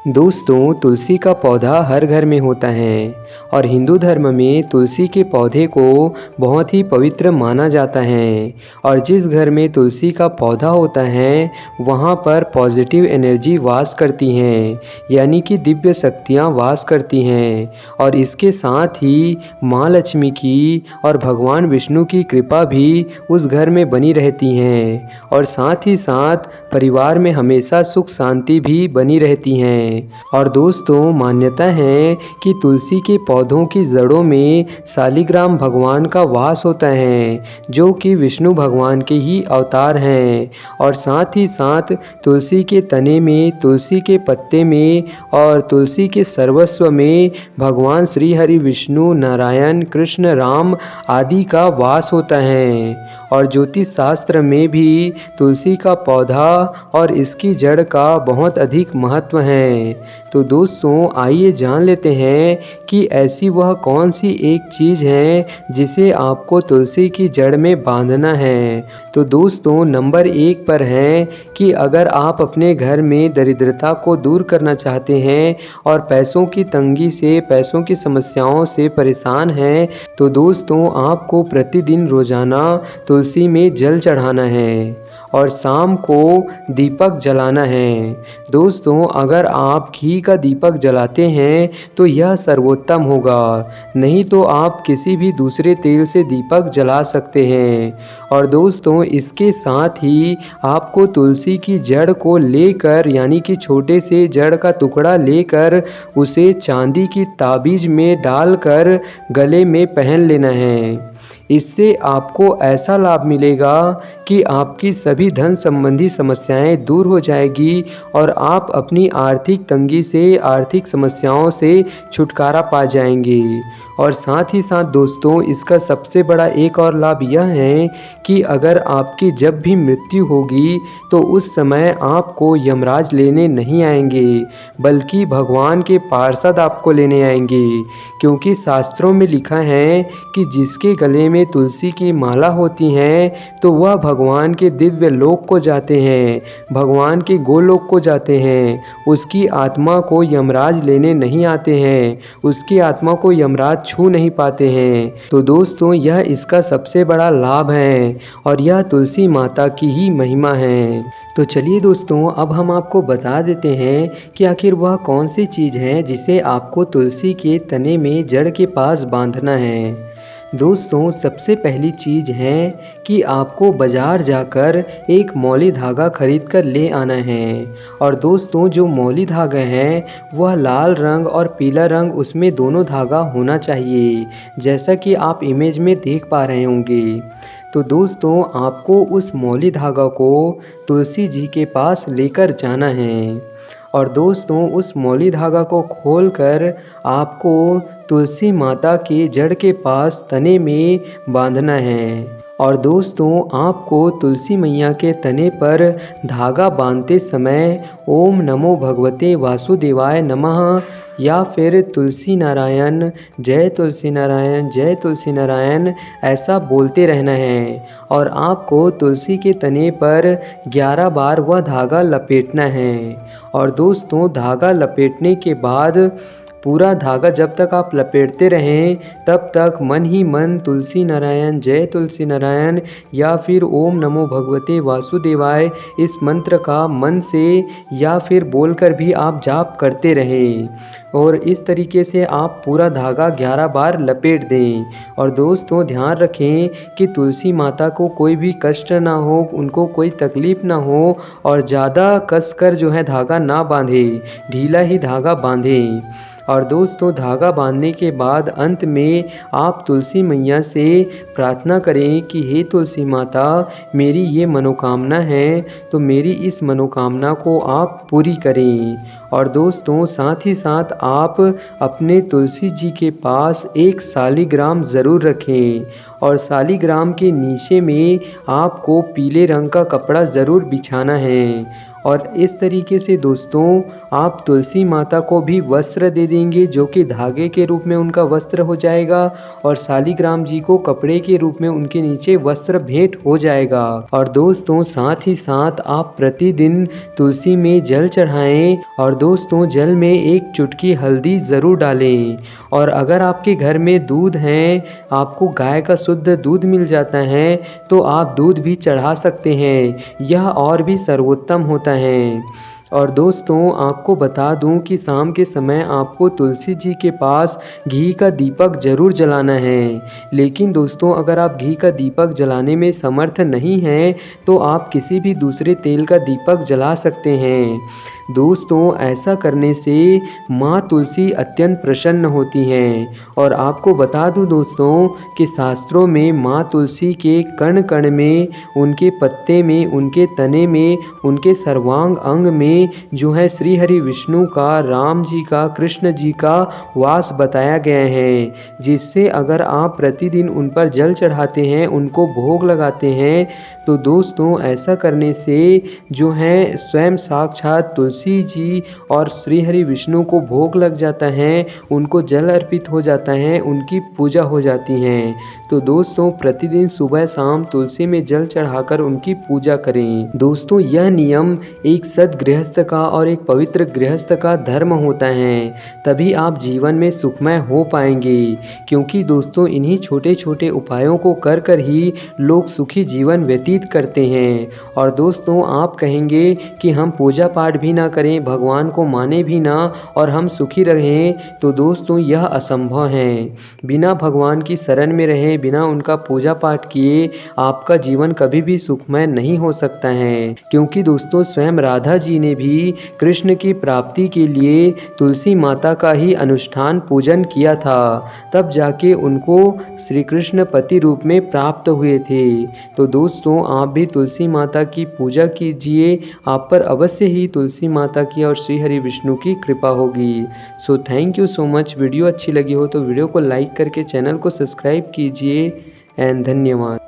दोस्तों, तुलसी का पौधा हर घर में होता है और हिंदू धर्म में तुलसी के पौधे को बहुत ही पवित्र माना जाता है। और जिस घर में तुलसी का पौधा होता है वहाँ पर पॉजिटिव एनर्जी वास करती हैं, यानी कि दिव्य शक्तियाँ वास करती हैं। और इसके साथ ही माँ लक्ष्मी की और भगवान विष्णु की कृपा भी उस घर में बनी रहती हैं और साथ ही साथ परिवार में हमेशा सुख शांति भी बनी रहती हैं। और दोस्तों, मान्यता है कि तुलसी के पौधों की जड़ों में शालिग्राम भगवान का वास होता है, जो कि विष्णु भगवान के ही अवतार हैं। और साथ ही साथ तुलसी के तने में, तुलसी के पत्ते में और तुलसी के सर्वस्व में भगवान श्री हरि विष्णु नारायण कृष्ण राम आदि का वास होता है। और ज्योतिष शास्त्र में भी तुलसी का पौधा और इसकी जड़ का बहुत अधिक महत्व है। तो दोस्तों, आइए जान लेते हैं कि ऐसी वह कौन सी एक चीज़ है जिसे आपको तुलसी की जड़ में बांधना है। तो दोस्तों, नंबर 1 पर है कि अगर आप अपने घर में दरिद्रता को दूर करना चाहते हैं और पैसों की तंगी से, पैसों की समस्याओं से परेशान हैं, तो दोस्तों आपको प्रतिदिन रोज़ाना तुलसी में जल चढ़ाना है और शाम को दीपक जलाना है। दोस्तों, अगर आप घी का दीपक जलाते हैं तो यह सर्वोत्तम होगा, नहीं तो आप किसी भी दूसरे तेल से दीपक जला सकते हैं। और दोस्तों, इसके साथ ही आपको तुलसी की जड़ को लेकर, यानी कि छोटे से जड़ का टुकड़ा लेकर उसे चांदी की ताबीज़ में डालकर गले में पहन लेना है। इससे आपको ऐसा लाभ मिलेगा कि आपकी सभी धन संबंधी समस्याएं दूर हो जाएगी और आप अपनी आर्थिक तंगी से, आर्थिक समस्याओं से छुटकारा पा जाएंगे। और साथ ही साथ दोस्तों, इसका सबसे बड़ा एक और लाभ यह है कि अगर आपकी जब भी मृत्यु होगी तो उस समय आपको यमराज लेने नहीं आएंगे, बल्कि भगवान के पार्षद आपको लेने आएंगे। क्योंकि शास्त्रों में लिखा है कि जिसके गले में तुलसी की माला होती है तो वह भगवान के दिव्य लोक को जाते हैं, भगवान के गोलोक को जाते हैं। उसकी आत्मा को यमराज लेने नहीं आते हैं, उसकी आत्मा को यमराज छू नहीं पाते हैं। तो दोस्तों, यह इसका सबसे बड़ा लाभ है और यह तुलसी माता की ही महिमा है। तो चलिए दोस्तों, अब हम आपको बता देते हैं कि आखिर वह कौन सी चीज़ है जिसे आपको तुलसी के तने में जड़ के पास बांधना है। दोस्तों, सबसे पहली चीज़ है कि आपको बाज़ार जाकर एक मौली धागा खरीद कर ले आना है। और दोस्तों, जो मौली धागा है वह लाल रंग और पीला रंग, उसमें दोनों धागा होना चाहिए, जैसा कि आप इमेज में देख पा रहे होंगे। तो दोस्तों, आपको उस मौली धागा को तुलसी जी के पास लेकर जाना है। और दोस्तों, उस मौली धागा को खोलकर आपको तुलसी माता के जड़ के पास तने में बांधना है। और दोस्तों, आपको तुलसी मैया के तने पर धागा बांधते समय ओम नमो भगवते वासुदेवाय नमः या फिर तुलसी नारायण, जय तुलसी नारायण, जय तुलसी नारायण ऐसा बोलते रहना है। और आपको तुलसी के तने पर 11 बार वह धागा लपेटना है। और दोस्तों, धागा लपेटने के बाद पूरा धागा जब तक आप लपेटते रहें तब तक मन ही मन तुलसी नारायण, जय तुलसी नारायण या फिर ओम नमो भगवते वासुदेवाय इस मंत्र का मन से या फिर बोलकर भी आप जाप करते रहें। और इस तरीके से आप पूरा धागा 11 बार लपेट दें। और दोस्तों, ध्यान रखें कि तुलसी माता को कोई भी कष्ट ना हो, उनको कोई तकलीफ़ ना हो और ज़्यादा कसकर जो है धागा ना बांधें, ढीला ही धागा बांधें। और दोस्तों, धागा बांधने के बाद अंत में आप तुलसी मैया से प्रार्थना करें कि हे तुलसी माता, मेरी ये मनोकामना है, तो मेरी इस मनोकामना को आप पूरी करें। और दोस्तों, साथ ही साथ आप अपने तुलसी जी के पास एक शालिग्राम ज़रूर रखें और शालिग्राम के नीचे में आपको पीले रंग का कपड़ा ज़रूर बिछाना है। और इस तरीके से दोस्तों आप तुलसी माता को भी वस्त्र दे देंगे जो कि धागे के रूप में उनका वस्त्र हो जाएगा और शालिग्राम जी को कपड़े के रूप में उनके नीचे वस्त्र भेंट हो जाएगा। और दोस्तों साथ ही साथ आप प्रतिदिन तुलसी में जल चढ़ाएं और दोस्तों जल में एक चुटकी हल्दी ज़रूर डालें। और अगर आपके घर में दूध है, आपको गाय का शुद्ध दूध मिल जाता है तो आप दूध भी चढ़ा सकते हैं, यह और भी सर्वोत्तम होता है। और दोस्तों आपको बता दूं कि शाम के समय आपको तुलसी जी के पास घी का दीपक ज़रूर जलाना है। लेकिन दोस्तों अगर आप घी का दीपक जलाने में समर्थ नहीं हैं तो आप किसी भी दूसरे तेल का दीपक जला सकते हैं। दोस्तों ऐसा करने से माँ तुलसी अत्यंत प्रसन्न होती हैं। और आपको बता दूं दोस्तों कि शास्त्रों में माँ तुलसी के कण कण में, उनके पत्ते में, उनके तने में, उनके सर्वांग अंग में जो है श्री हरि विष्णु का, राम जी का, कृष्ण जी का वास बताया गया है, जिससे अगर आप प्रतिदिन उन पर जल चढ़ाते हैं, उनको भोग लगाते हैं तो दोस्तों ऐसा करने से जो है स्वयं साक्षात तुलसी जी और श्री हरि विष्णु को भोग लग जाता है, उनको जल अर्पित हो जाता है, उनकी पूजा हो जाती है। तो दोस्तों प्रतिदिन सुबह शाम तुलसी में जल चढ़ाकर उनकी पूजा करें। दोस्तों यह नियम एक सद्गृहस्थ का और एक पवित्र गृहस्थ का धर्म होता है, तभी आप जीवन में सुखमय हो पाएंगे। क्योंकि दोस्तों इन्हीं छोटे छोटे उपायों को कर कर ही लोग सुखी जीवन व्यतीत करते हैं। और दोस्तों आप कहेंगे कि हम पूजा पाठ भी ना करें, भगवान को माने भी ना और हम सुखी रहें, तो दोस्तों यह असंभव है। बिना भगवान की शरण में रहें, बिना उनका पूजा पाठ किए आपका जीवन कभी भी सुखमय नहीं हो सकता है। क्योंकि दोस्तों स्वयं राधा जी ने भी कृष्ण की प्राप्ति के लिए तुलसी माता का ही अनुष्ठान पूजन किया था, तब जाके उनको श्री कृष्ण पति रूप में प्राप्त हुए थे। तो दोस्तों आप भी तुलसी माता की पूजा कीजिए, आप पर अवश्य ही तुलसी माता की और श्री हरि विष्णु की कृपा होगी। So thank you so much. Video अच्छी लगी हो तो वीडियो को लाइक करके चैनल को सब्सक्राइब कीजिए एंड धन्यवाद।